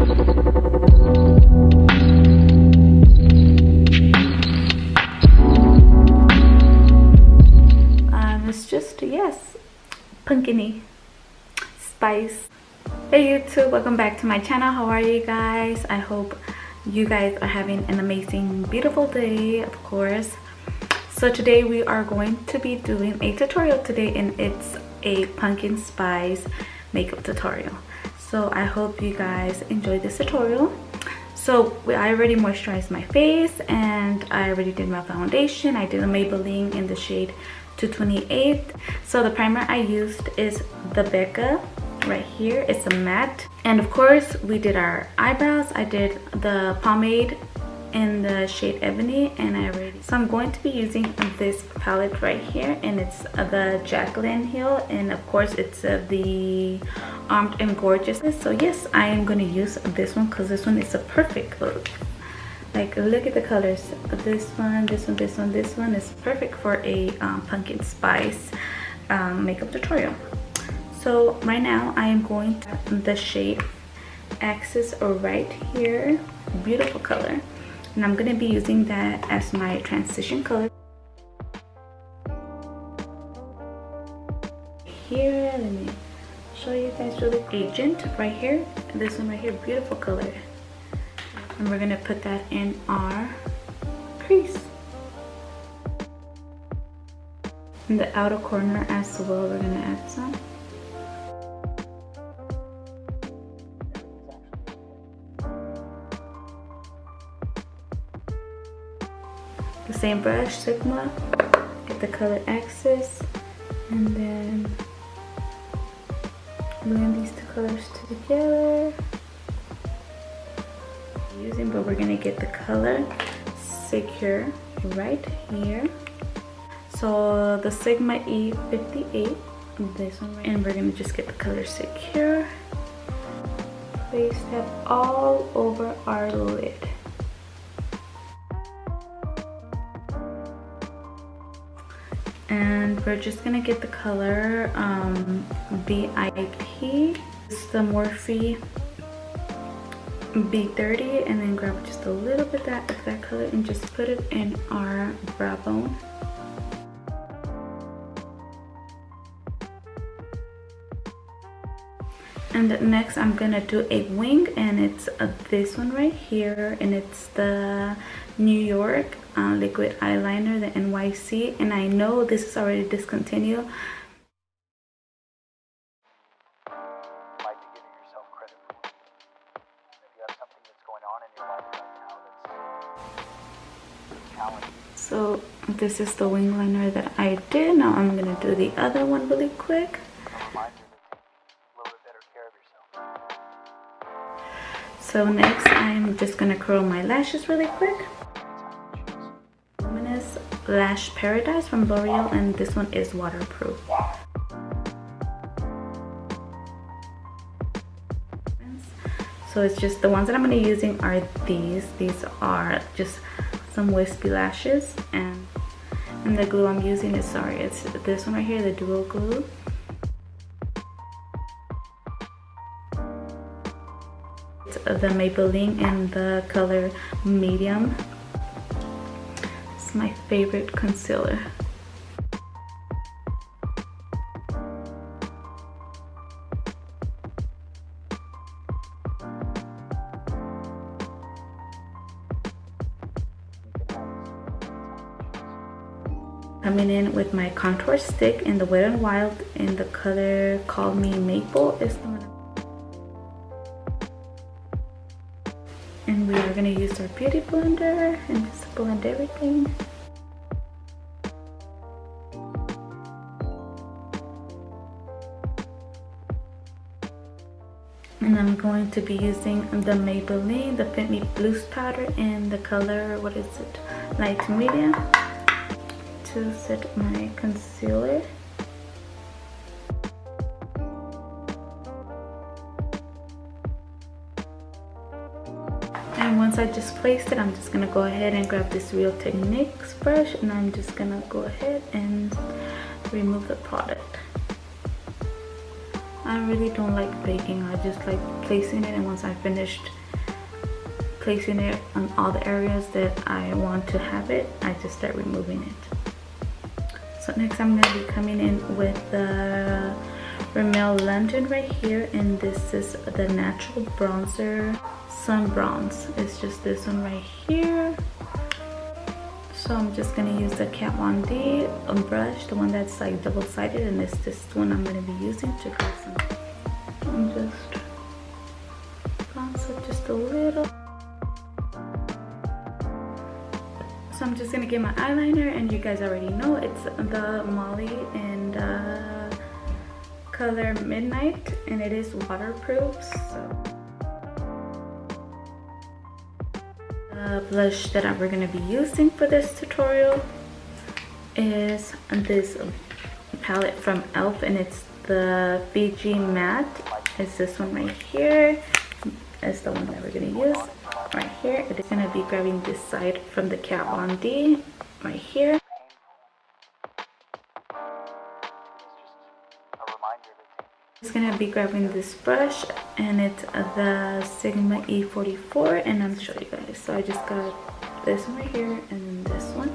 It's just, yes, pumpkin-y spice. Hey YouTube, welcome back to my channel. How are you guys? I hope you guys are having an amazing, beautiful day, of course. So today we are going to be doing a tutorial today, and it's a pumpkin spice makeup tutorial. So I hope you guys enjoy this tutorial. So I already moisturized my face and I already did my foundation. I did a Maybelline in the shade 228. So the primer I used is the Becca right here. It's a matte, and of course we did our eyebrows. I did the pomade in the shade Ebony, and so I'm going to be using this palette right here, and it's the Jaclyn Hill, and of course it's the Armed and Gorgeous. So yes, I am going to use this one because this one is a perfect look. Like, look at the colors. This one, this one, this one, this one is perfect for a pumpkin spice makeup tutorial. So right now I am going to the shade Axis right here. Beautiful color, and I'm going to be using that as my transition color. Here, let me show you guys really. Agent right here. This one right here, beautiful color. And we're gonna put that in our crease. In the outer corner as well, we're gonna add some. The same brush, Sigma, get the color Axis, and then blend these two colors together. But we're gonna get the color Secure right here. So the Sigma E58, this one right, and we're gonna just get the color Secure. Place that all over our lid. And we're just gonna get the color VIP. It's the Morphe B30, and then grab just a little bit of that color and just put it in our brow bone. And next I'm gonna do a wing, and it's this one right here, and it's the New York liquid eyeliner, the NYC, and I know this is already discontinued. So this is the wing liner that I did. Now I'm gonna do the other one really quick. So next I'm just gonna curl my lashes really quick. Luminous Lash Paradise from L'Oreal, and this one is waterproof. So it's just the ones that I'm gonna be using are these. These are just some wispy lashes, and the glue I'm using is, it's this one right here, the duo glue. It's the Maybelline in the color medium. It's my favorite concealer. Coming in with my contour stick in the Wet n Wild in the color Call Me Maple is the one. And we are gonna use our beauty blender and just blend everything. And I'm going to be using the Maybelline, the Fit Me Loose powder in the color, what is it, light to medium, to set my concealer. And once I just placed it, I'm just gonna go ahead and grab this Real Techniques brush, and I'm just gonna go ahead and remove the product. I really don't like baking. I just like placing it, and once I finished placing it on all the areas that I want to have it, I just start removing it. So next I'm going to be coming in with the Rimmel London right here, and this is the Natural Bronzer Sun Bronze. It's just this one right here. So I'm just going to use the Kat Von D brush, the one that's like double-sided, and it's this one I'm going to be using to grab some. I'm just bronze it just a little. So I'm just going to get my eyeliner, and you guys already know it's the Molly and color Midnight, and it is waterproof. So the blush that we're going to be using for this tutorial is this palette from e.l.f. and it's the Fiji Matte. It's this one right here. It's the one that we're going to use right here. It's going to be grabbing this side from the Kat Von D right here. It's going to be grabbing this brush, and it's the Sigma E44, and I'm showing you guys. So I just got this one right here and then this one,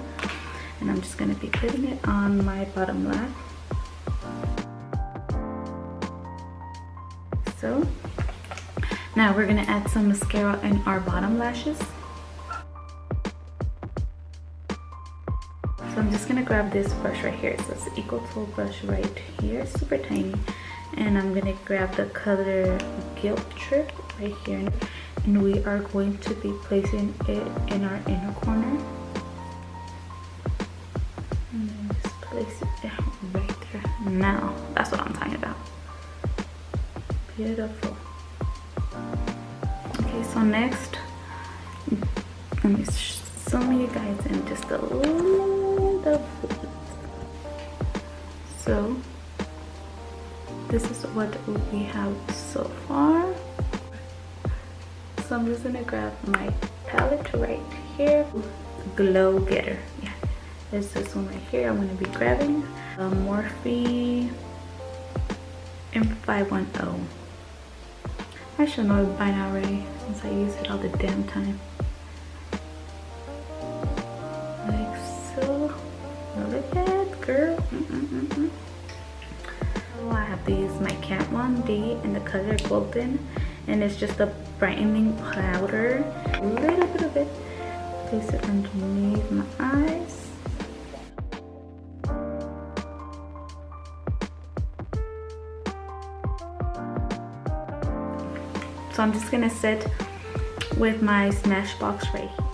and I'm just going to be putting it on my bottom lash. So now we're going to add some mascara in our bottom lashes. So I'm just going to grab this brush right here. So it's an equal toe brush right here, super tiny. And I'm going to grab the color Guilt Trip right here. And we are going to be placing it in our inner corner. And then just place it right there. Now, that's what I'm talking about. Beautiful. Okay, so next, let me zoom you guys in just a little bit. So this is what we have so far. So I'm just gonna grab my palette right here, Glow Getter. Yeah, there's this one right here. I'm gonna be grabbing Morphe M510. I should know it by now already, since I use it all the damn time. Like so. Look at it, girl. I have to use my Kat Von D in the color Golden, and it's just a brightening powder. A little bit of it. Place it underneath my eyes. So I'm just gonna sit with my Smashbox right here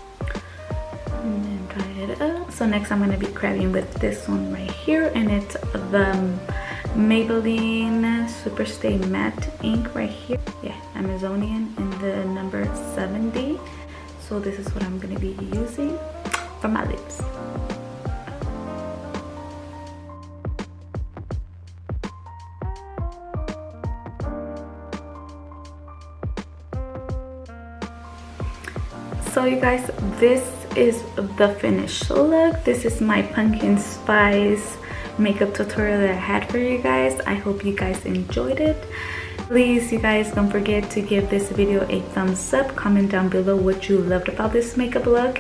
and then dry it up. So next I'm gonna be grabbing with this one right here, and it's the Maybelline Superstay Matte ink right here. Yeah, Amazonian in the number 70. So this is what I'm going to be using for my lips. So you guys, this is the finished look. This is my pumpkin spice makeup tutorial that I had for you guys. I hope you guys enjoyed it. Please, you guys, don't forget to give this video a thumbs up. Comment down below what you loved about this makeup look,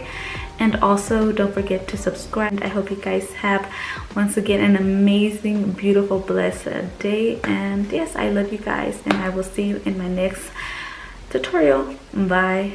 and also don't forget to subscribe. I hope you guys have once again an amazing, beautiful, blessed day. And yes, I love you guys, and I will see you in my next tutorial. Bye.